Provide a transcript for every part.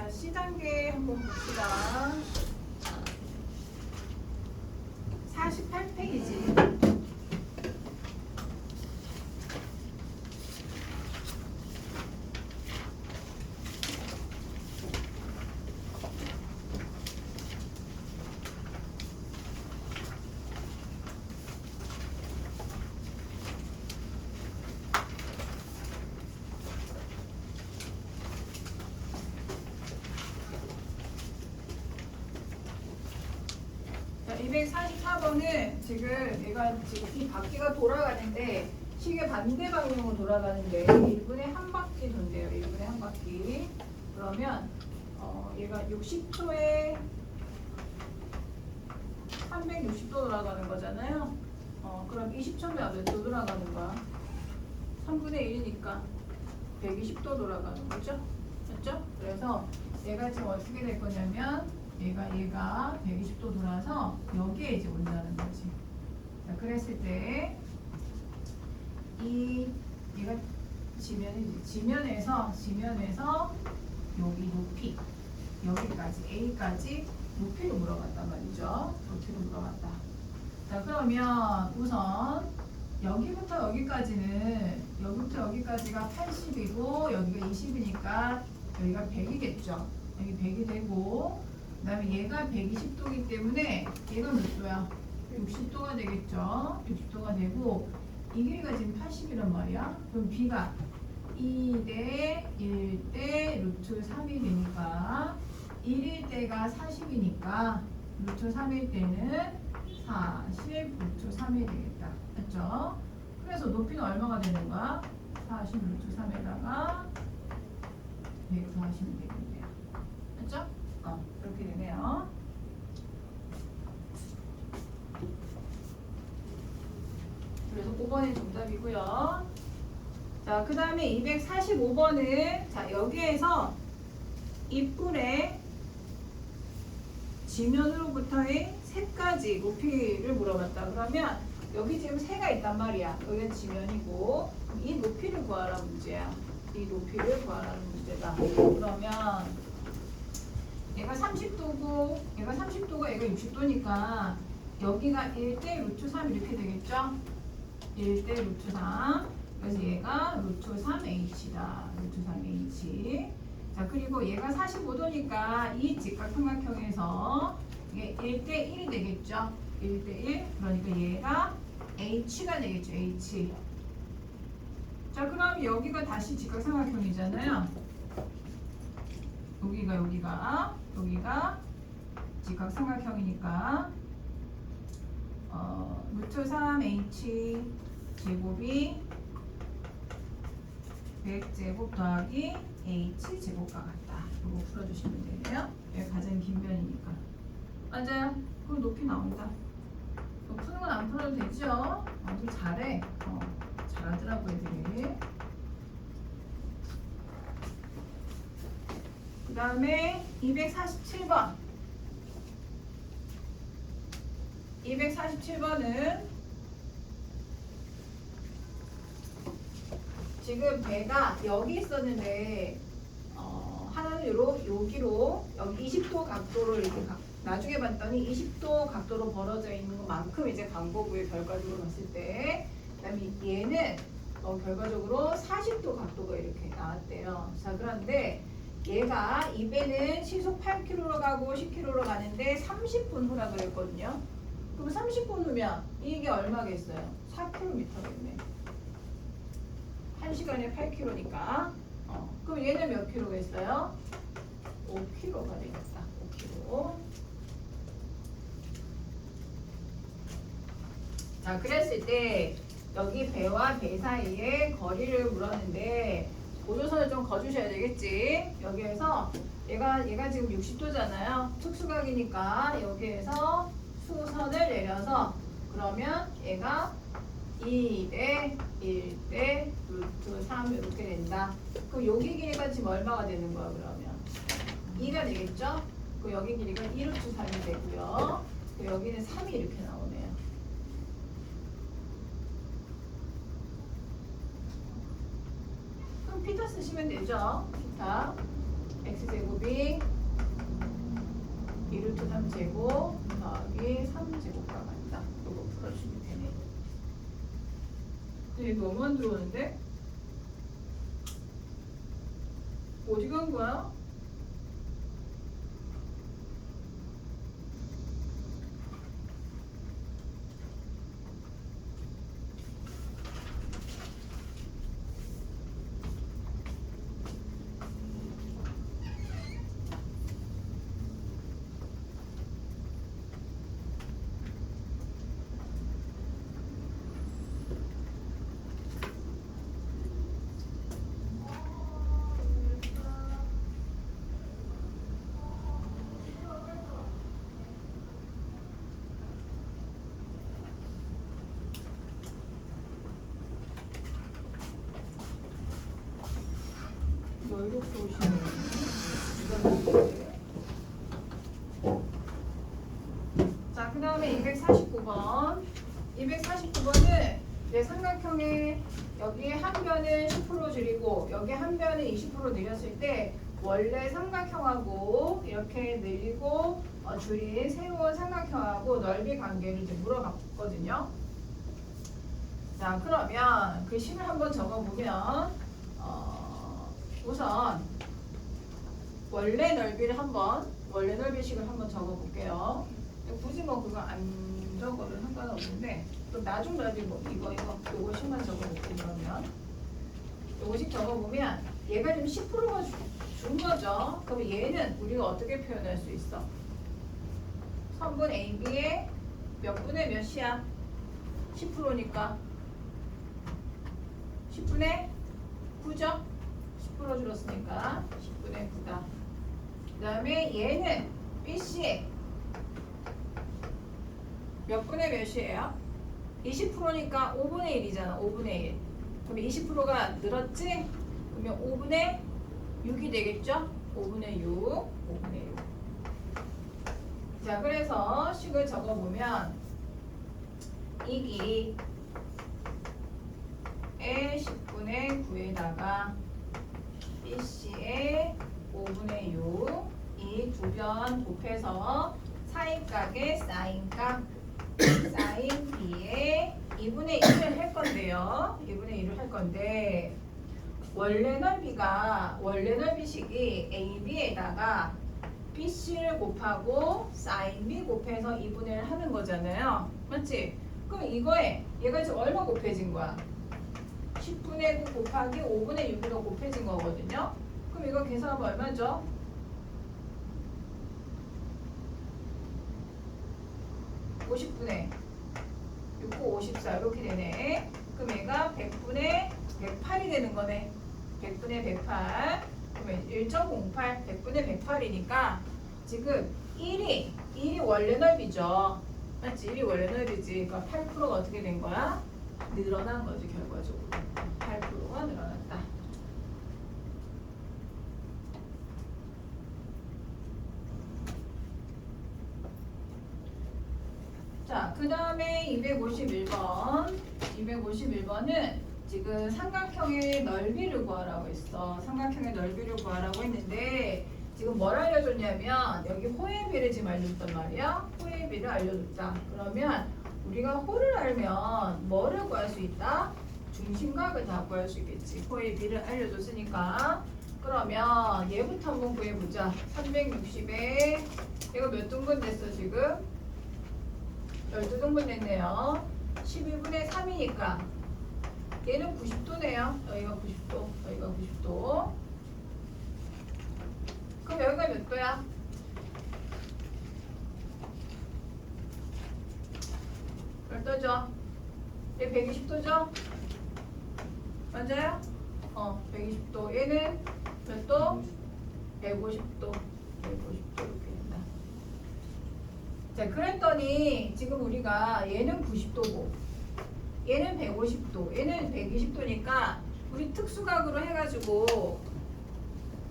자, C단계 한번 봅시다. 48페이지. 자, 244번은 지금 이 바퀴가 돌아가는데 시계 반대 방향으로 돌아가는데 1분에 한 바퀴 돈대요. 1분에 한 바퀴. 그러면 얘가 60초에 360도 돌아가는 거잖아요. 그럼 20초면 몇 도 돌아가는 거야? 3분의 1이니까 120도 돌아가는 거죠? 맞죠? 그래서 얘가 지금 어떻게 될 거냐면 얘가 120도 돌아서 여기에 이제 온다는 거지. 자, 그랬을 때 얘가 지면에서 여기 높이 여기까지 A까지 높이를 물어봤단 말이죠. 높이를 물어봤다. 자, 그러면 우선 여기부터 여기까지가 80이고 여기가 20이니까 여기가 100이겠죠. 여기 100이 되고 그 다음에 얘가 120도이기 때문에 얘가 몇 도야? 60도가 되겠죠. 60도가 되고 이 길이가 지금 80이란 말이야. 그럼 B가 2대 1대 루트 3이 되니까 1일 때가 40이니까 루트 3일 때는 40 루트 3이 되겠다. 맞죠? 그래서 높이는 얼마가 되는 거야? 40 루트 3에다가 140이 되겠네요. 맞죠? 그렇게 되네요. 그래서 5번이 정답이고요. 자, 그 다음에 245번은 자, 여기에서 입구의 지면으로부터의 세까지 높이를 물어봤다. 그러면 여기 지금 세가 있단 말이야. 여기가 지면이고 이 높이를 구하라는 문제야. 이 높이를 구하라는 문제다. 그러면 얘가 30도고 얘가 60도니까 여기가 1대 루트 3 이렇게 되겠죠? 1대 루트 3. 그래서 얘가 루트 3h다. 루트 3h. 자, 그리고 얘가 45도니까 이 직각삼각형에서 이게 1대 1이 되겠죠? 1대 1. 그러니까 얘가 h가 되겠죠. h. 자, 그럼 여기가 다시 직각삼각형이잖아요. 여기가 직각삼각형이니까 루트 3h 제곱이 100제곱 더하기 h 제곱과 같다. 이거 풀어주시면 되네요. 얘가 가장 긴 면이니까. 맞아요. 그럼 높이 나온다. 푸는 건 안 풀어도 되죠? 좀 잘해. 잘하더라고 애들이. 그 다음에 247번. 247번은 지금 배가 여기 있었는데 하나는 여기로 여기 20도 각도를 이렇게 나중에 봤더니 20도 각도로 벌어져 있는 것만큼 이제 광고부의 결과적으로 봤을 때 그다음에 얘는 결과적으로 40도 각도가 이렇게 나왔대요. 자, 그런데 얘가 이 배는 시속 8km로 가고 10km로 가는데 30분 후라 그랬거든요. 그럼 30분 후면 이게 얼마겠어요? 4km겠네. 1시간에 8km니까. 그럼 얘는 몇 킬로겠어요? 5km가 되겠다. 5km. 자, 그랬을 때 여기 배와 배 사이에 거리를 물었는데 보조선을 좀 거주셔야 되겠지. 여기에서 얘가 지금 60도잖아요. 특수각이니까 여기에서 수선을 내려서 그러면 얘가 2대 1대 루트 3 이렇게 된다. 그럼 여기 길이가 지금 얼마가 되는 거야 그러면? 2가 되겠죠? 그 여기 길이가 2 루트 3이 되고요. 여기는 3이 이렇게 나오네요. 그럼 피타 쓰시면 되죠. 피타 x제곱이 3제곱 더하기 3제곱과 같다. 이거 풀어주면 되네. 근데 이거 너무 안 들어오는데? 어디 간 거야? 이렇게 오시면 자, 그 다음에 249번. 249번은 내 삼각형의 여기 한 변을 10% 줄이고 여기 한 변을 20% 늘렸을 때 원래 삼각형하고 이렇게 늘리고 줄인 새로운 삼각형하고 넓이 관계를 이제 물어봤거든요. 자, 그러면 그 식을 한번 적어보면 우선 원래 넓이를 한번 원래 넓이식을 한번 적어볼게요. 굳이 뭐 그거 안 적어도 상관없는데 또 나중 넓이 뭐 요거식만 적어볼게요. 그러면 요거식 적어보면 얘가 지금 10%가 준 거죠. 그럼 얘는 우리가 어떻게 표현할 수 있어? 선분 AB의 몇 분의 몇이야? 10%니까 10분의 9죠? 10% 줄었으니까 10분의 9다. 그 다음에 얘는 BC의 몇 분의 몇이에요? 20%니까 5분의 1이잖아. 5분의 1. 그럼 20%가 늘었지? 그러면 5분의 6이 되겠죠? 5분의 6. 5분의 6. 자, 그래서 식을 적어보면 이기 의 10분의 9에다가 BC의 5분의 6 이 두 변 곱해서 사인각의 사인각 사인 B의 2분의 1을 할 건데요. 2분의 1을 할 건데 원래 넓이식이 AB에다가 BC를 곱하고 사인 B 곱해서 2분의 1을 하는 거잖아요. 맞지? 그럼 이거에 얘가 지금 얼마 곱해진 거야? 10분의 9 곱하기 5분의 6으로 곱해진 거거든요. 그럼 이거 계산하면 얼마죠? 50분의 6, 9, 54 이렇게 되네. 그럼 얘가 100분의 108이 되는 거네. 100분의 108 그러면 1.08 100분의 108이니까 지금 1이 원래 넓이죠. 맞지? 1이 원래 넓이지. 그러니까 8%가 어떻게 된 거야? 늘어난 거지 결과적으로. 8%가 늘어났다. 자, 그 다음에 251번. 251번은 지금 삼각형의 넓이를 구하라고 했어. 삼각형의 넓이를 구하라고 했는데 지금 뭘 알려줬냐면 여기 호의 비를 지금 알려줬단 말이야. 호의 비를 알려줬다. 그러면 우리가 호를 알면 뭐를 구할 수 있다? 중심각을 다 구할 수 있겠지. 호의 비를 알려줬으니까. 그러면 얘부터 한번 구해보자. 360에 얘가 몇 등분 됐어 지금? 12등분 됐네요. 12분의 3이니까 얘는 90도네요. 여기가 90도, 여기가 90도. 그럼 여기가 몇 도야? 몇 도죠? 얘 120도죠? 맞아요? 120도. 얘는 몇 도? 150도. 150도 이렇게 된다. 자, 그랬더니 지금 우리가 얘는 90도고 얘는 150도, 얘는 120도니까 우리 특수각으로 해가지고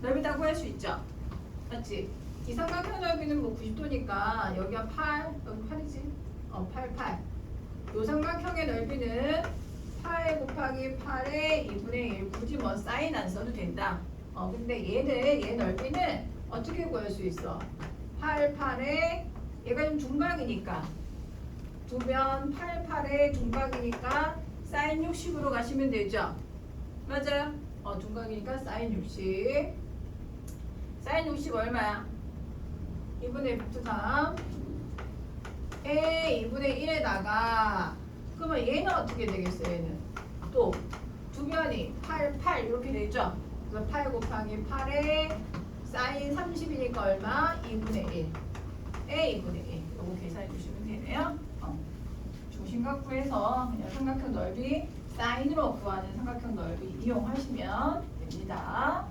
넓이 다 구할 수 있죠? 맞지? 이 삼각형 넓이는 뭐 90도니까 여기가 8, 여기 8이지? 8. 요 삼각형의 넓이는 8 곱하기 8의 2분의 1. 굳이 뭐 사인 안 써도 된다. 근데 얘 넓이는 어떻게 구할 수 있어? 8, 8에 얘가 좀 둔각이니까 두변 8, 8에 둔각이니까 사인 60으로 가시면 되죠. 맞아요? 둔각이니까 사인 60. 사인 60 얼마야? 2분의 루트 3 A 2분의 1에다가 그러면 얘는 어떻게 되겠어요? 얘는 또 두 변이 8, 8 이렇게 되죠? 그래서 8 곱하기 8에 사인 30이니까 얼마? 2분의 1 A 2분의 1 요거 계산해 주시면 되네요. 중심각 구해서 그냥 삼각형 넓이 사인으로 구하는 삼각형 넓이 이용하시면 됩니다.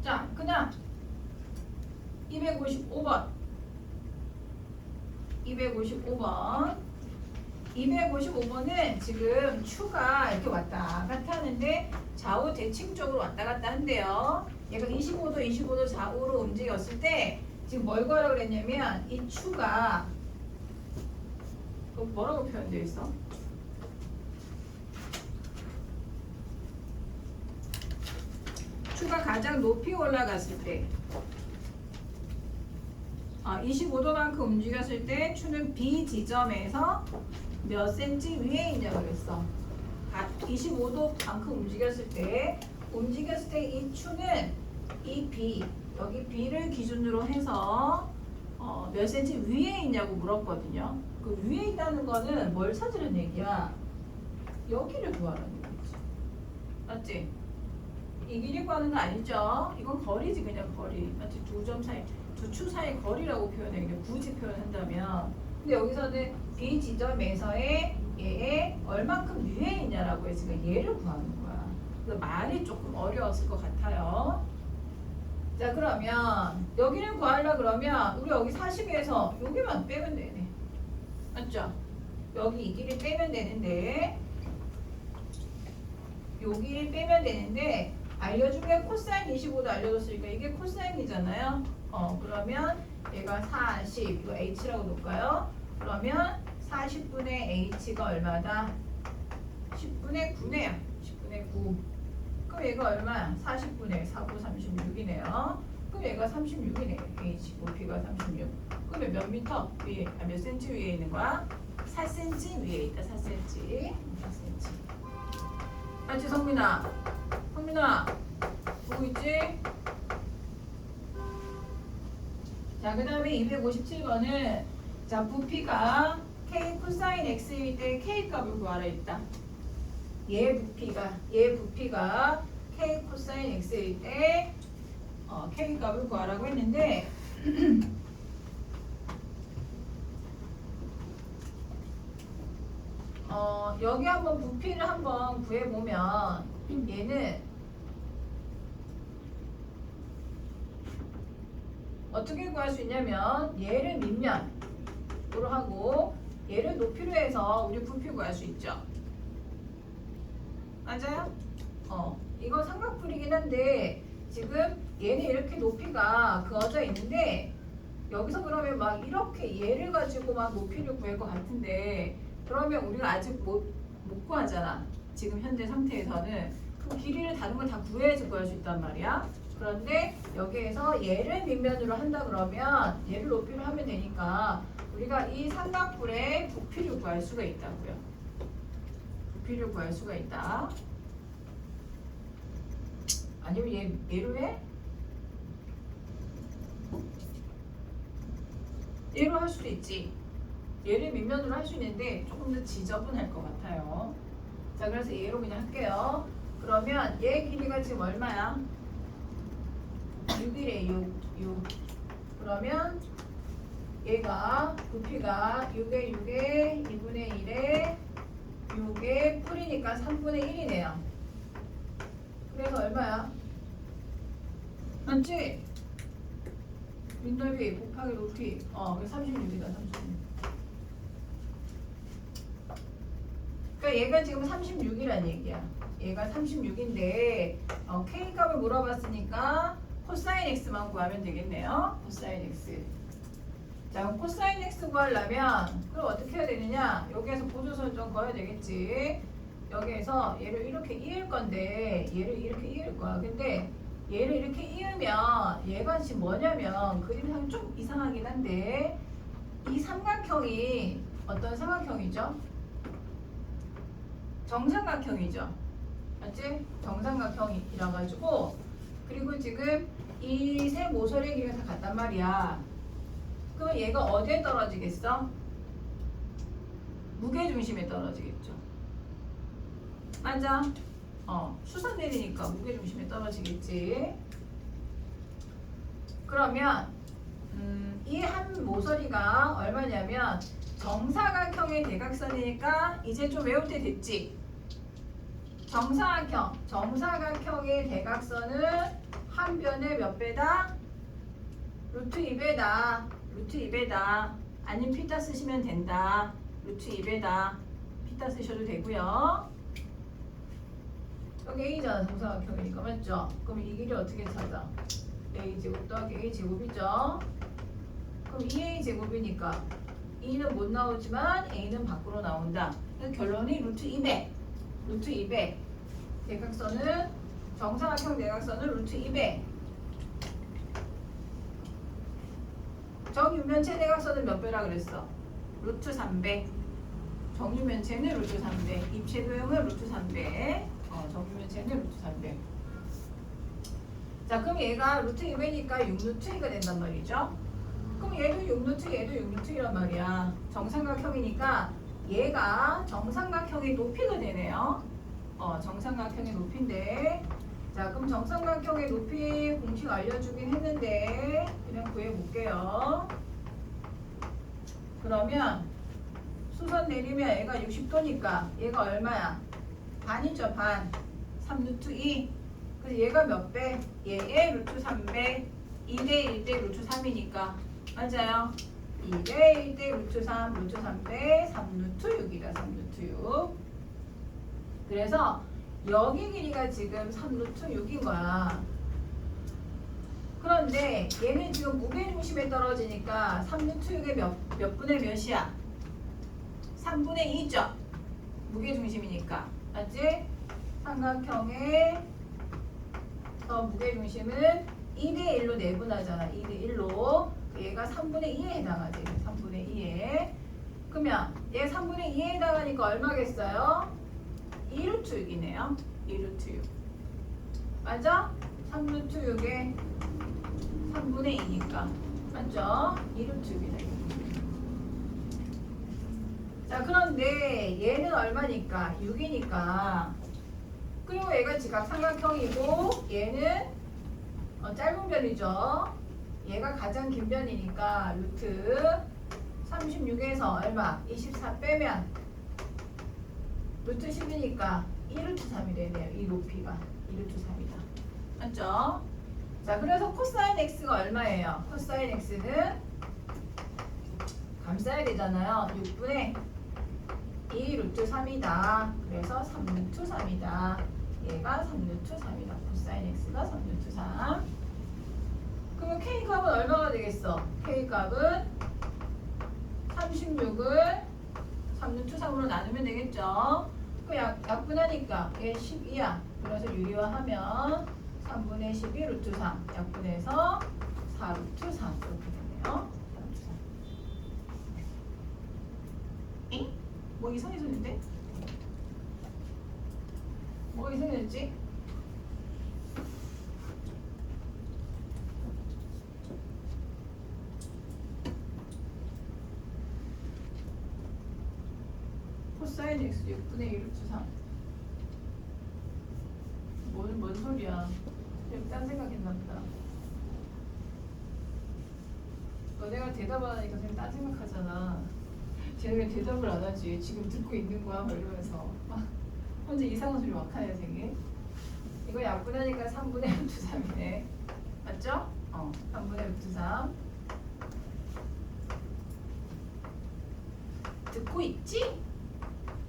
자, 그냥 255번 255번은 지금 추가 이렇게 왔다 갔다 하는데 좌우 대칭적으로 왔다 갔다 한대요. 얘가 25도 좌우로 움직였을 때 지금 뭘 구하라고 그랬냐면 이 추가 뭐라고 표현되어 있어? 추가 가장 높이 올라갔을 때 25도만큼 움직였을 때 추는 B 지점에서 몇 센치 위에 있냐고 그랬어. 25도만큼 움직였을 때 이 추는 이 B 여기 B를 기준으로 해서 몇 센치 위에 있냐고 물었거든요. 그 위에 있다는 거는 뭘 찾으는 얘기야? 여기를 구하라는 얘기지. 맞지? 이 길이 구하는 거 아니죠? 이건 거리지 그냥 거리. 맞지? 두 점 사이, 두 추 사이 거리라고 표현해. 그냥 굳이 표현한다면. 근데 여기서는 B 지점에서의 얘에 얼만큼 위에 있냐라고 해서 얘를 구하는 거야. 그래서 말이 조금 어려웠을 것 같아요. 자, 그러면 여기를 구하려 그러면 우리 여기 40에서 여기만 빼면 되네. 맞죠? 여기 이 길을 빼면 되는데 여기를 빼면 되는데 알려주면 코사인 25도 알려줬으니까 이게 코사인이잖아요. 그러면 얘가 40 이거 h라고 놓을까요? 그러면 40분의 h가 얼마다? 10분의 9네요. 10분의 9. 그럼 얘가 얼마야? 40분의 4, 9, 36이네요. 그럼 얘가 36이네. h 높이가 36. 그러면 몇 미터 위에, 몇 센치 위에 있는 거야? 4cm 위에 있다. 4cm. 4cm. 맞지 성민아? 성민아 보고 있지? 자, 그 다음에 257번은 자, 부피가 K 코사인 X일 때 K 값을 구하라 했다. 얘 부피가 K 코사인 X일 때 K 값을 구하라고 했는데 여기 한번 부피를 한번 구해보면 얘는 어떻게 구할 수 있냐면 얘를 밑면으로 하고 얘를 높이로 해서 우리 부피 구할 수 있죠. 맞아요? 이거 삼각뿔이긴 한데 지금 얘는 이렇게 높이가 그어져 있는데 여기서 그러면 막 이렇게 얘를 가지고 막 높이를 구할 것 같은데 그러면 우리가 아직 못 구하잖아. 지금 현재 상태에서는 그 길이를 다른 걸 다 구해야지 구할 수 있단 말이야. 그런데 여기에서 얘를 밑면으로 한다 그러면 얘를 높이로 하면 되니까 우리가 이 삼각뿔의 부피를 구할 수가 있다고요. 부피를 구할 수가 있다. 아니면 얘로 해? 얘로 할 수도 있지. 얘를 밑면으로 할 수 있는데 조금 더 지저분할 것 같아요. 자, 그래서 얘로 그냥 할게요. 그러면 얘 길이가 지금 얼마야? 6이래 6. 그러면 얘가 부피가 6에 6에 2분의 1에 6에 풀이니까 3분의 1이네요. 그래서 얼마야? 맞지? 윗넓이 곱하기 높이 36이다 36. 그러니까 얘가 지금 36이란 얘기야. 얘가 36인데 K 값을 물어봤으니까 코사인 X만 구하면 되겠네요. 코사인 X. 자, 그럼 코사인 X 구하려면 그럼 어떻게 해야 되느냐? 여기에서 보조선 좀 그어야 되겠지. 여기에서 얘를 이렇게 이을 건데 얘를 이렇게 이을 거야. 근데 얘를 이렇게 이으면 얘가 지금 뭐냐면 그림상 좀 이상하긴 한데 이 삼각형이 어떤 삼각형이죠? 정삼각형이죠. 맞지? 정삼각형이라 가지고 그리고 지금 이 세 모서리 길이가 다 같단 말이야. 그럼 얘가 어디에 떨어지겠어? 무게중심에 떨어지겠죠. 맞아? 수선 내리니까 무게중심에 떨어지겠지. 그러면 이 한 모서리가 얼마냐면 정사각형의 대각선이니까 이제 좀 외울 때 됐지? 정사각형의 대각선은 한 변에 몇 배다? 루트 2배다. 루트 2배다. 아니면 피타 쓰시면 된다. 루트 2배다. 피타 쓰셔도 되고요. 여기 A잖아. 정사각형이니까 맞죠? 그럼 이 길이 어떻게 찾아? A제곱 더하기 A제곱이죠. 그럼 2A제곱이니까 2는 못 나오지만 A는 밖으로 나온다. 그래서 결론이 루트 2배. 루트 2배. 대각선은 정사각형 대각선은 루트 2배. 정육면체 대각선은 몇 배라 그랬어? 루트 3배. 정육면체는 루트 3배. 입체도형은 루트 3배. 정육면체는 루트 3배. 자, 그럼 얘가 루트 2배니까 6루트 2가 된단 말이죠. 그럼 얘도 6루트 얘도 6루트 2란 말이야. 정삼각형이니까 얘가 정삼각형의 높이가 되네요. 정삼각형의 높이인데, 자 그럼 정삼각형의 높이 공식 알려주긴 했는데 그냥 구해볼게요. 그러면 수선 내리면 얘가 60도니까 얘가 얼마야? 반이죠. 반. 3루트 2. 그래서 얘가 몇 배? 얘의 루트 3배. 2대 1대 루트 3이니까 맞아요. 2대 1대 루트 3, 루트 3배 3루트 6이다. 3루트 6. 그래서 여기 길이가 지금 3루트 6인 거야. 그런데 얘는 지금 무게중심에 떨어지니까 3루트 6의 몇 분의 몇이야? 3분의 2죠. 무게중심이니까. 맞지? 삼각형의 무게중심은 2대 1로 내분하잖아. 2대 1로. 얘가 3분의 2에 해당하지. 3분의 2에. 그러면 얘 3분의 2에 해당하니까 얼마겠어요? 2루트 6이네요. 2루트 6. 맞아? 3루트 6에 3분의 2니까. 맞죠? 2루트 6이다. 자, 그런데 얘는 얼마니까? 6이니까. 그리고 얘가 지각삼각형이고 얘는 짧은 변이죠. 얘가 가장 긴 변이니까 루트 36에서 얼마? 24 빼면 루트 10이니까 2루트 3이 되네요. 이 높이가 2루트 3이다. 맞죠? 자, 그래서 코사인 x가 얼마예요? 코사인 x는 감싸야 되잖아요. 6분의 2 루트 3이다. 그래서 3루트 3이다. 얘가 3루트 3이다. 코사인 x가 3루트 3. 그러면 k값은 얼마가 되겠어? k값은 36을 3루트 3으로 나누면 되겠죠? 그 약분하니까 얘 12야. 그래서 유리화하면 3분의 12 루트 3 약분해서 4 루트 3 이렇게 되네요. 4 루트 3. 엥? 뭐 이상해졌는데? 뭐가 이상해졌지? 코사인 x 6분의 1 루트 3. 뭔 소리야? 여기 딴 생각했나 보다. 너네가 대답 안 하니까 그냥 딴 생각하잖아. 쟤는 왜 대답을 안 하지? 지금 듣고 있는 거야? 막 이러면서 막 혼자 이상한 소리 막 하네 되게. 이거 약분하니까 3분의 루트 3이네. 맞죠? 3분의 루트 3. 듣고 있지?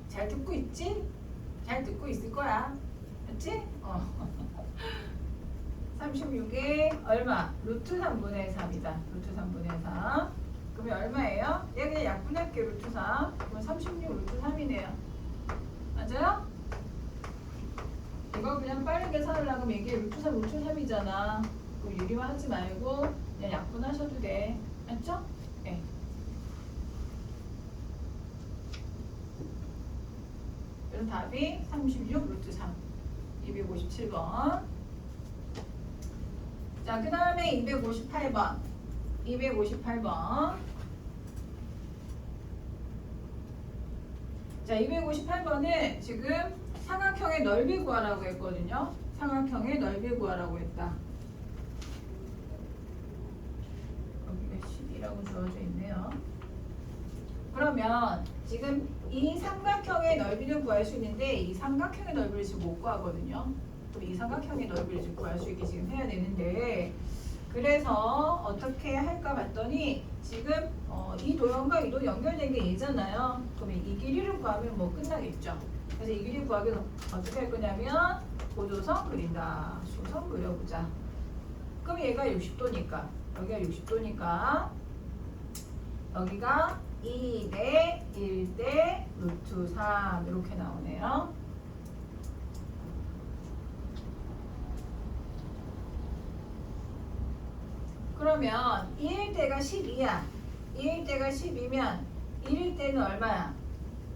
잘 듣고 있지? 잘 듣고 있을 거야. 맞지? 36에 얼마? 루트 3분의 3이다. 루트 3분의 3. 그러면 얼마예요? 얘 그냥 약분할게 루트 3. 그럼 36 루트 3이네요. 맞아요? 이거 그냥 빨리 계산하려고 이게 루트 3, 루트 3이잖아. 그럼 유리만 하지 말고 그냥 약분하셔도 돼. 맞죠? 네. 그럼 답이 36 루트 3. 257번. 자, 그 다음에 258번. 258번. 자, 258번은 지금 삼각형의 넓이 구하라고 했거든요. 삼각형의 넓이 구하라고 했다. 여기가 10이라고 주어져 있네요. 그러면 지금 이 삼각형의 넓이를 구할 수 있는데 이 삼각형의 넓이를 지금 못 구하거든요. 그럼 이 삼각형의 넓이를 지금 구할 수 있게 지금 해야 되는데 그래서 어떻게 할까 봤더니 지금 이 도형과 이 도형 연결된 게 얘잖아요. 그럼 이 길이를 구하면 뭐 끝나겠죠. 그래서 이 길이 구하기 위해서 어떻게 할 거냐면 고조선 그린다. 조선 그려보자. 그럼 얘가 60도니까 여기가 60도니까 여기가 2대 1대 루트 3 이렇게 나오네요. 그러면 2일 때가 12야. 2일 때가 10이면 1일 때는 얼마야?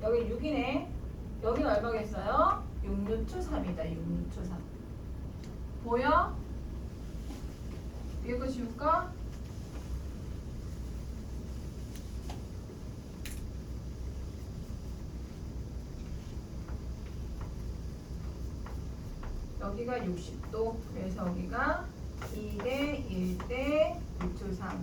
여기 6이네. 여기는 얼마겠어요? 6루트 3이다. 6루트 3. 보여? 위에 거 지울까? 여기가 60도. 그래서 여기가 2대 1대 루트 3.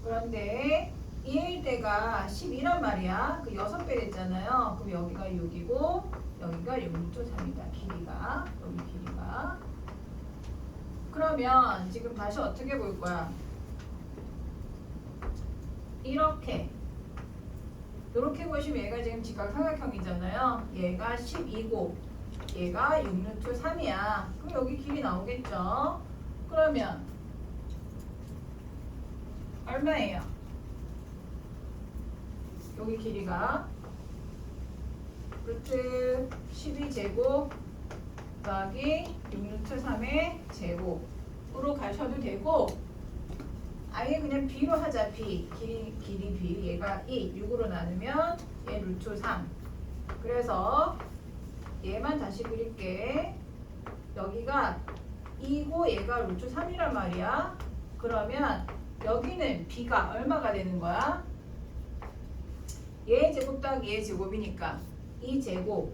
그런데 2일 때가 10이란 말이야. 그 6배 됐잖아요. 그럼 여기가 6이고 여기가 6루트 3이다. 길이가. 여기 길이가. 그러면 지금 다시 어떻게 볼 거야? 이렇게 보시면 얘가 지금 직각삼각형이잖아요. 얘가 10이고 얘가 6루트 3이야. 그럼 여기 길이 나오겠죠? 그러면 얼마예요? 여기 길이가 루트 12제곱 더하기 6루트 3의 제곱으로 가셔도 되고 아예 그냥 b로 하자. b 길이 b 얘가 6으로 나누면 얘 루트 3. 그래서 얘만 다시 그릴게. 여기가 2고 얘가 루트 3이란 말이야. 그러면 여기는 b가 얼마가 되는 거야? 얘 제곱 더하기 얘 제곱이니까 2제곱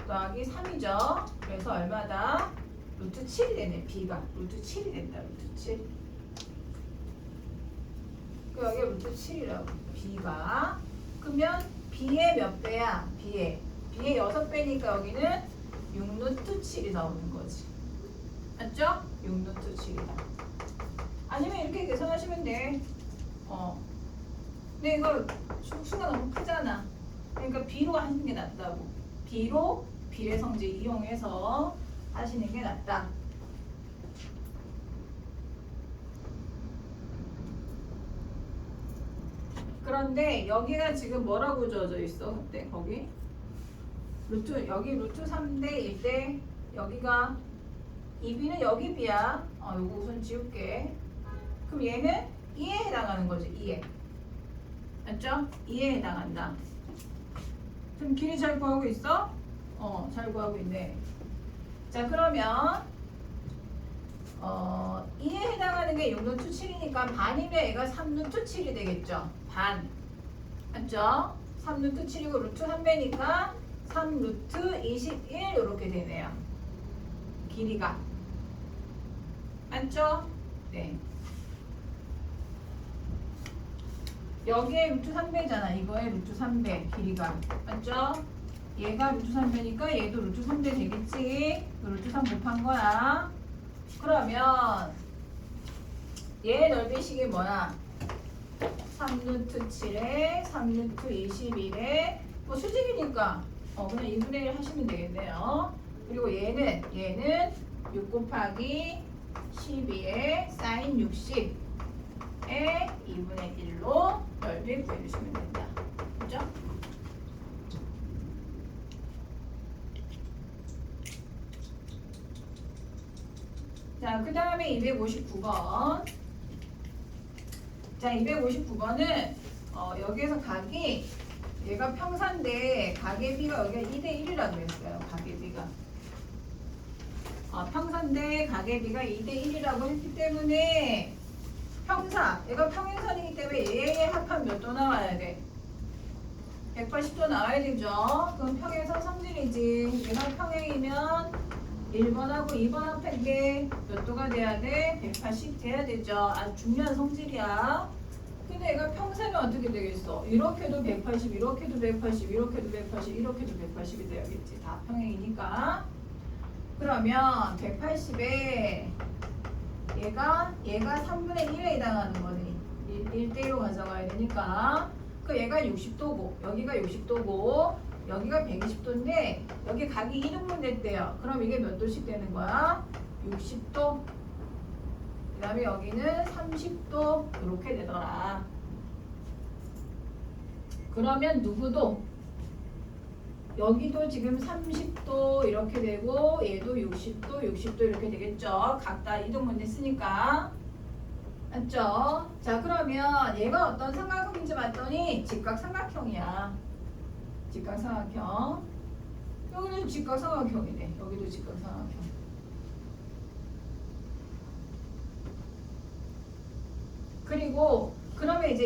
더하기 3이죠. 그래서 얼마다? 루트 7이 되네. b가 루트 7이 된다. 루트 7. 그 여기 루트 7이라고. b가 그러면 b의 몇 배야? b의 6배니까 여기는 6루트 7이 나오는 거지. 맞죠? 6루트 7이다. 아니면 이렇게 계산하시면 돼. 근데 이거 수가 너무 크잖아. 그러니까 b로 하시는 게 낫다고. b로 비례성질 이용해서 하시는 게 낫다. 그런데 여기가 지금 뭐라고 주어져 있어? 그때 거기 여기 루트 3대 1대 여기가 2b는 여기 b야. 요거 우선 지울게. 그럼 얘는 2에 해당하는 거지. 2에. 맞죠? 2에 해당한다. 지금 길이 잘 구하고 있어? 잘 구하고 있네. 자, 그러면 2에 해당하는 게 6루트 7이니까 반이면 얘가 3루트 7이 되겠죠. 반. 맞죠? 3루트 7이고 루트 3배니까 3루트 21 이렇게 되네요. 길이가. 맞죠? 네. 여기에 루트 3배잖아. 이거에 루트 3배 길이가. 맞죠? 얘가 루트 3배니까 얘도 루트 3배 되겠지? 루트 3 곱한 거야. 그러면 얘 넓이식이 뭐야? 3루트 7에 3루트 21에 뭐 수직이니까 그냥 2분의 1 하시면 되겠네요. 그리고 얘는 6 곱하기 12에 사인 60에 2분의 1로 넓이 구해주시면 된다. 그죠? 자, 그 다음에 259번. 자, 259번은 여기에서 각이 얘가 평사인데 각의 비가 여기가 2대 1이라고 했어요. 각의 비가. 평사인데 각의 비가 2대 1이라고 했기 때문에 평사, 얘가 평행선이기 때문에 얘의 합한 몇 도 나와야 돼? 180도 나와야 되죠. 그럼 평행선 성질이지. 얘가 평행이면 1번하고 2번 합한 게 몇 도가 돼야 돼? 180 돼야 되죠. 아주 중요한 성질이야. 근데 얘가 평사면 어떻게 되겠어? 이렇게도 180, 이렇게도 180, 이렇게도 180, 이렇게도 180이 되야겠지. 다 평행이니까. 그러면 180에 얘가 3분의 1에 해당하는 거니 1대1로 가져가야 되니까 그 얘가 60도고 여기가 60도고 여기가 120도인데 여기 각이 2등분 됐대요. 그럼 이게 몇 도씩 되는 거야? 60도. 그 다음에 여기는 30도 이렇게 되더라. 그러면 누구도 여기도 지금 30도 이렇게 되고 얘도 60도, 60도 이렇게 되겠죠. 각 다 이동분 됐으니까. 맞죠? 자, 그러면 얘가 어떤 삼각형인지 봤더니 직각삼각형이야. 직각삼각형. 여기도 직각삼각형이네. 여기도 직각삼각형. 그리고 그러면 이제